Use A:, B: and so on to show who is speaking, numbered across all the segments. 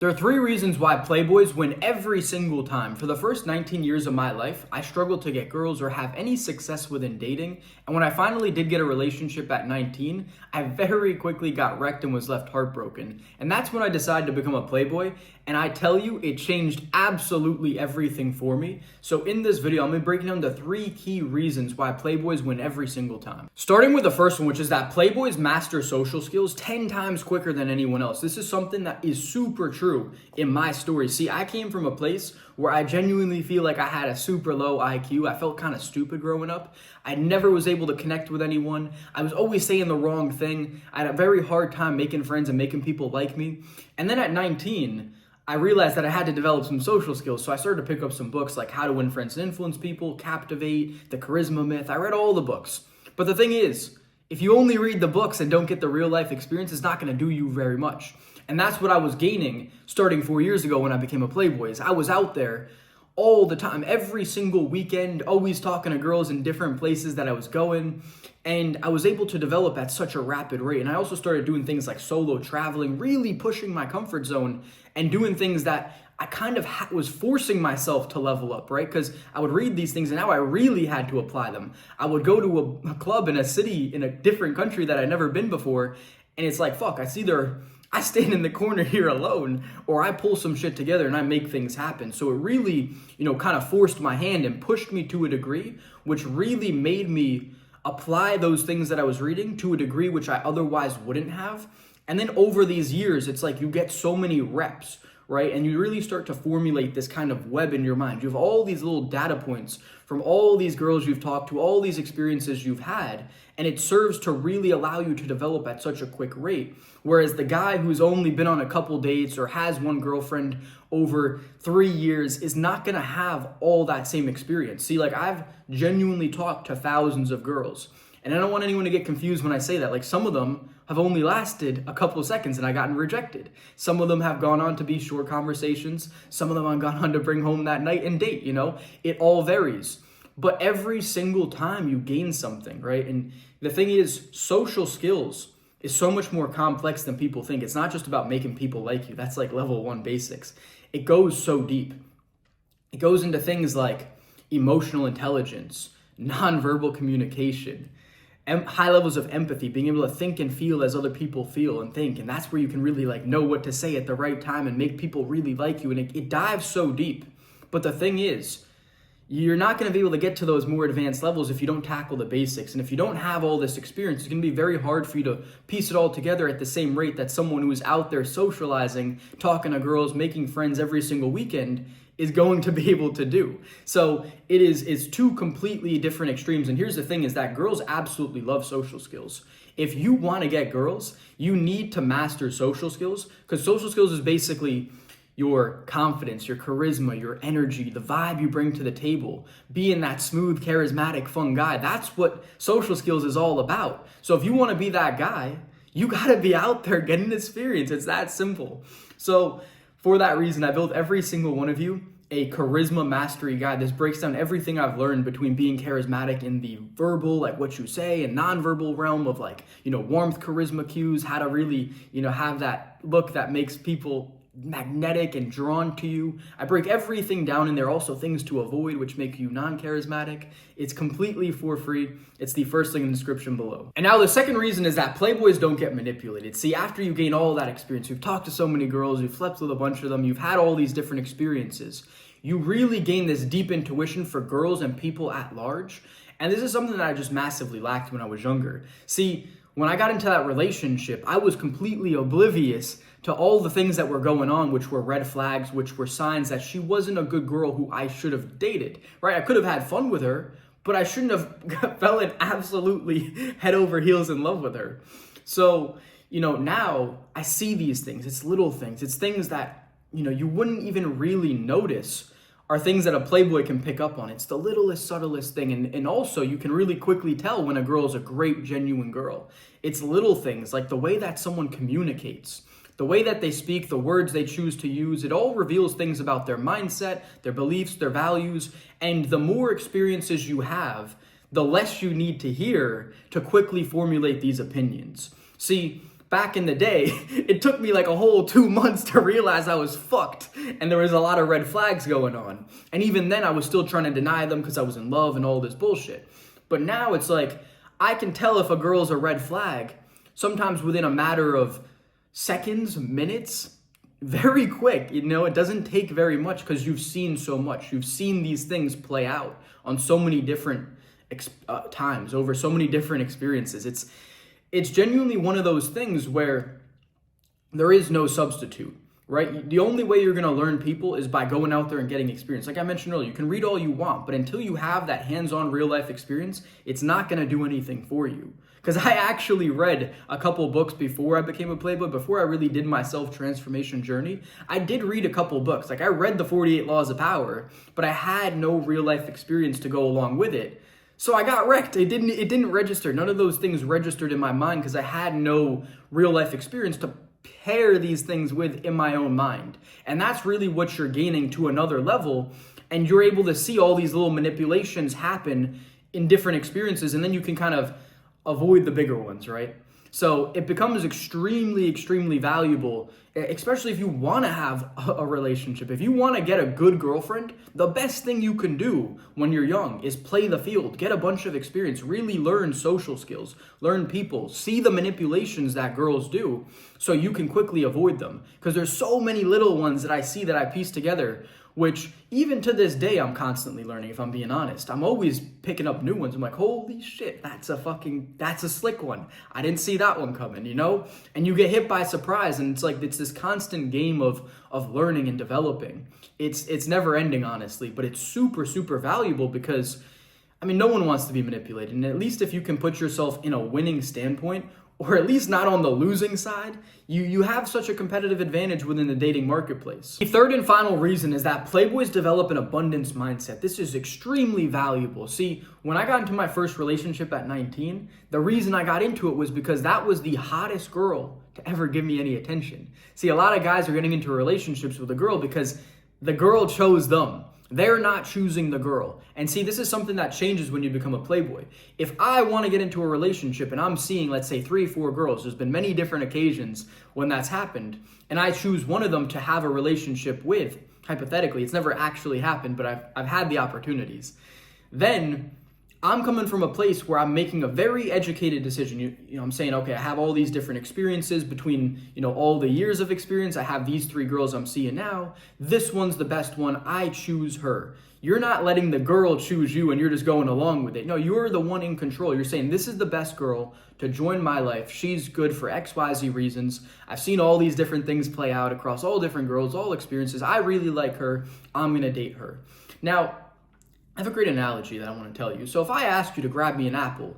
A: There are three reasons why Playboys win every single time. For the first 19 years of my life, I struggled to get girls or have any success within dating. And when I finally did get a relationship at 19, I very quickly got wrecked and was left heartbroken. And that's when I decided to become a Playboy. And I tell you, it changed absolutely everything for me. So in this video, I'm going to be breaking down the three key reasons why Playboys win every single time. Starting with the first one, which is that Playboys master social skills 10 times quicker than anyone else. This is something that is super true in my story. See, I came from a place where I genuinely feel like I had a super low IQ. I felt kind of stupid growing up. I never was able to connect with anyone. I was always saying the wrong thing. I had a very hard time making friends and making people like me. And then at 19, I realized that I had to develop some social skills. So I started to pick up some books like How to Win Friends and Influence People, Captivate, The Charisma Myth. I read all the books. But the thing is, if you only read the books and don't get the real life experience, it's not going to do you very much. And that's what I was gaining starting 4 years ago when I became a Playboy. I was out there all the time, every single weekend, always talking to girls in different places that I was going. And I was able to develop at such a rapid rate. And I also started doing things like solo traveling, really pushing my comfort zone and doing things that I kind of was forcing myself to level up, right? Because I would read these things and now I really had to apply them. I would go to a club in a city in a different country that I'd never been before. And it's like, fuck, I stand in the corner here alone, or I pull some shit together and I make things happen. So it really, kind of forced my hand and pushed me to a degree, which really made me apply those things that I was reading to a degree which I otherwise wouldn't have. And then over these years, it's like you get so many reps, right? And you really start to formulate this kind of web in your mind. You have all these little data points from all these girls you've talked to, all these experiences you've had, and it serves to really allow you to develop at such a quick rate. Whereas the guy who's only been on a couple dates or has one girlfriend over 3 years is not gonna have all that same experience. See, like I've genuinely talked to thousands of girls, and I don't want anyone to get confused when I say that. Like some of them have only lasted a couple of seconds and I gotten rejected. Some of them have gone on to be short conversations. Some of them have gone on to bring home that night and date, It all varies. But every single time you gain something, right? And the thing is, social skills is so much more complex than people think. It's not just about making people like you. That's like level 1 basics. It goes so deep. It goes into things like emotional intelligence, nonverbal communication, high levels of empathy, being able to think and feel as other people feel and think. And that's where you can really know what to say at the right time and make people really like you. And it dives so deep. But the thing is, you're not going to be able to get to those more advanced levels if you don't tackle the basics. And if you don't have all this experience, it's going to be very hard for you to piece it all together at the same rate that someone who is out there socializing, talking to girls, making friends every single weekend is going to be able to do. So it's two completely different extremes. And here's the thing is that girls absolutely love social skills. If you want to get girls, you need to master social skills, because social skills is basically your confidence, your charisma, your energy, the vibe you bring to the table, being that smooth, charismatic, fun guy. That's what social skills is all about. So if you want to be that guy, you got to be out there getting experience. It's that simple. So for that reason, I built every single one of you a charisma mastery guide. This breaks down everything I've learned between being charismatic in the verbal, like what you say, and nonverbal realm of warmth, charisma cues, how to really, have that look that makes people magnetic and drawn to you. I break everything down in there. Also things to avoid which make you non-charismatic. It's completely for free. It's the first link in the description below. And now the second reason is that Playboys don't get manipulated. See, after you gain all that experience, you've talked to so many girls, you've slept with a bunch of them, you've had all these different experiences, you really gain this deep intuition for girls and people at large. And this is something that I just massively lacked when I was younger. See, when I got into that relationship, I was completely oblivious to all the things that were going on, which were red flags, which were signs that she wasn't a good girl who I should have dated, right? I could have had fun with her, but I shouldn't have fallen absolutely head over heels in love with her. So, now I see these things. It's little things. It's things that, you wouldn't even really notice are things that a Playboy can pick up on. It's the littlest, subtlest thing. And also you can really quickly tell when a girl is a great, genuine girl. It's little things like the way that someone communicates, the way that they speak, the words they choose to use. It all reveals things about their mindset, their beliefs, their values. And the more experiences you have, the less you need to hear to quickly formulate these opinions. See, back in the day, it took me like a whole 2 months to realize I was fucked and there was a lot of red flags going on. And even then I was still trying to deny them because I was in love and all this bullshit. But now it's like, I can tell if a girl's a red flag sometimes within a matter of seconds, minutes, very quick. You know, it doesn't take very much because you've seen so much. You've seen these things play out on so many different times, over so many different experiences. It's genuinely one of those things where there is no substitute, right? The only way you're going to learn people is by going out there and getting experience. Like I mentioned earlier, you can read all you want, but until you have that hands-on real life experience, it's not going to do anything for you. Because I actually read a couple books before I became a Playboy, before I really did my self-transformation journey. I did read a couple books. Like I read the 48 Laws of Power, but I had no real life experience to go along with it. So I got wrecked. It didn't register. None of those things registered in my mind because I had no real life experience to pair these things with in my own mind. And that's really what you're gaining to another level. And you're able to see all these little manipulations happen in different experiences. And then you can kind of avoid the bigger ones, right? So it becomes extremely, extremely valuable, especially if you want to have a relationship. If you want to get a good girlfriend, the best thing you can do when you're young is play the field, get a bunch of experience, really learn social skills, learn people, see the manipulations that girls do so you can quickly avoid them. Because there's so many little ones that I see that I piece together, which even to this day, I'm constantly learning, if I'm being honest. I'm always picking up new ones. I'm like, holy shit, that's a slick one. I didn't see that one coming, you know? And you get hit by surprise, and it's like, it's this constant game of learning and developing. It's never ending, honestly, but it's super, super valuable because, I mean, no one wants to be manipulated. And at least if you can put yourself in a winning standpoint, or at least not on the losing side, you have such a competitive advantage within the dating marketplace. The third and final reason is that Playboys develop an abundance mindset. This is extremely valuable. See, when I got into my first relationship at 19, the reason I got into it was because that was the hottest girl to ever give me any attention. See, a lot of guys are getting into relationships with a girl because the girl chose them. They're not choosing the girl. And see, this is something that changes when you become a Playboy. If I want to get into a relationship and I'm seeing, let's say, 3 or 4 girls, there's been many different occasions when that's happened, and I choose one of them to have a relationship with, hypothetically, it's never actually happened, but I've had the opportunities, then I'm coming from a place where I'm making a very educated decision. You know, I'm saying, okay, I have all these different experiences between, all the years of experience. I have these 3 girls I'm seeing now. This one's the best one. I choose her. You're not letting the girl choose you and you're just going along with it. No, you're the one in control. You're saying, this is the best girl to join my life. She's good for XYZ reasons. I've seen all these different things play out across all different girls, all experiences. I really like her. I'm going to date her. Now, I have a great analogy that I want to tell you. So if I ask you to grab me an apple,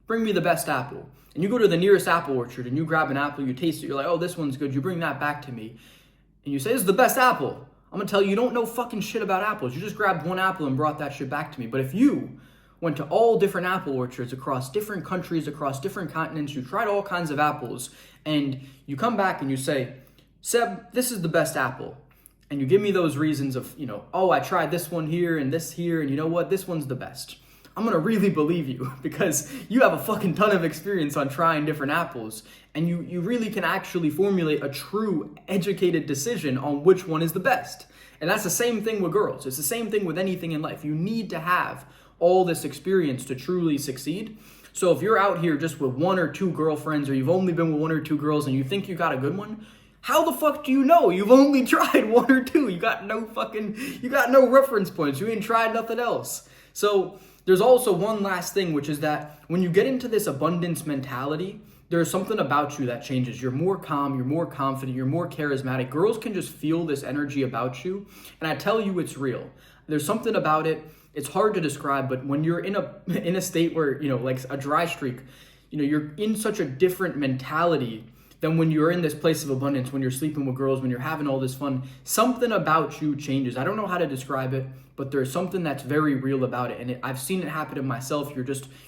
A: bring me the best apple, and you go to the nearest apple orchard and you grab an apple, you taste it, you're like, oh, this one's good, you bring that back to me, and you say, this is the best apple. I'm going to tell you, you don't know fucking shit about apples. You just grabbed one apple and brought that shit back to me. But if you went to all different apple orchards across different countries, across different continents, you tried all kinds of apples, and you come back and you say, Seb, this is the best apple. And you give me those reasons of, oh, I tried this one here and this here, and you know what? This one's the best. I'm going to really believe you because you have a fucking ton of experience on trying different apples, and you really can actually formulate a true educated decision on which one is the best. And that's the same thing with girls. It's the same thing with anything in life. You need to have all this experience to truly succeed. So if you're out here just with 1 or 2 girlfriends, or you've only been with 1 or 2 girls and you think you got a good one, how the fuck do you know? You've only tried 1 or 2. You got no reference points. You ain't tried nothing else. So there's also one last thing, which is that when you get into this abundance mentality, there's something about you that changes. You're more calm, you're more confident, you're more charismatic. Girls can just feel this energy about you, and I tell you it's real. There's something about it. It's hard to describe, but when you're in a state where, like a dry streak, you're in such a different mentality than when you're in this place of abundance, when you're sleeping with girls, when you're having all this fun. Something about you changes. I don't know how to describe it, but there's something that's very real about it. And I've seen it happen to myself.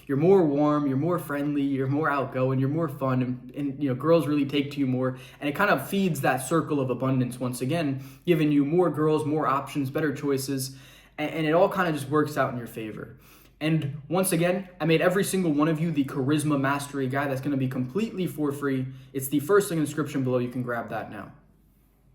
A: You're more warm, you're more friendly, you're more outgoing, you're more fun, and girls really take to you more. And it kind of feeds that circle of abundance once again, giving you more girls, more options, better choices, and it all kind of just works out in your favor. And once again, I made every single one of you the Charisma Mastery guide that's going to be completely for free. It's the first thing in the description below. You can grab that now.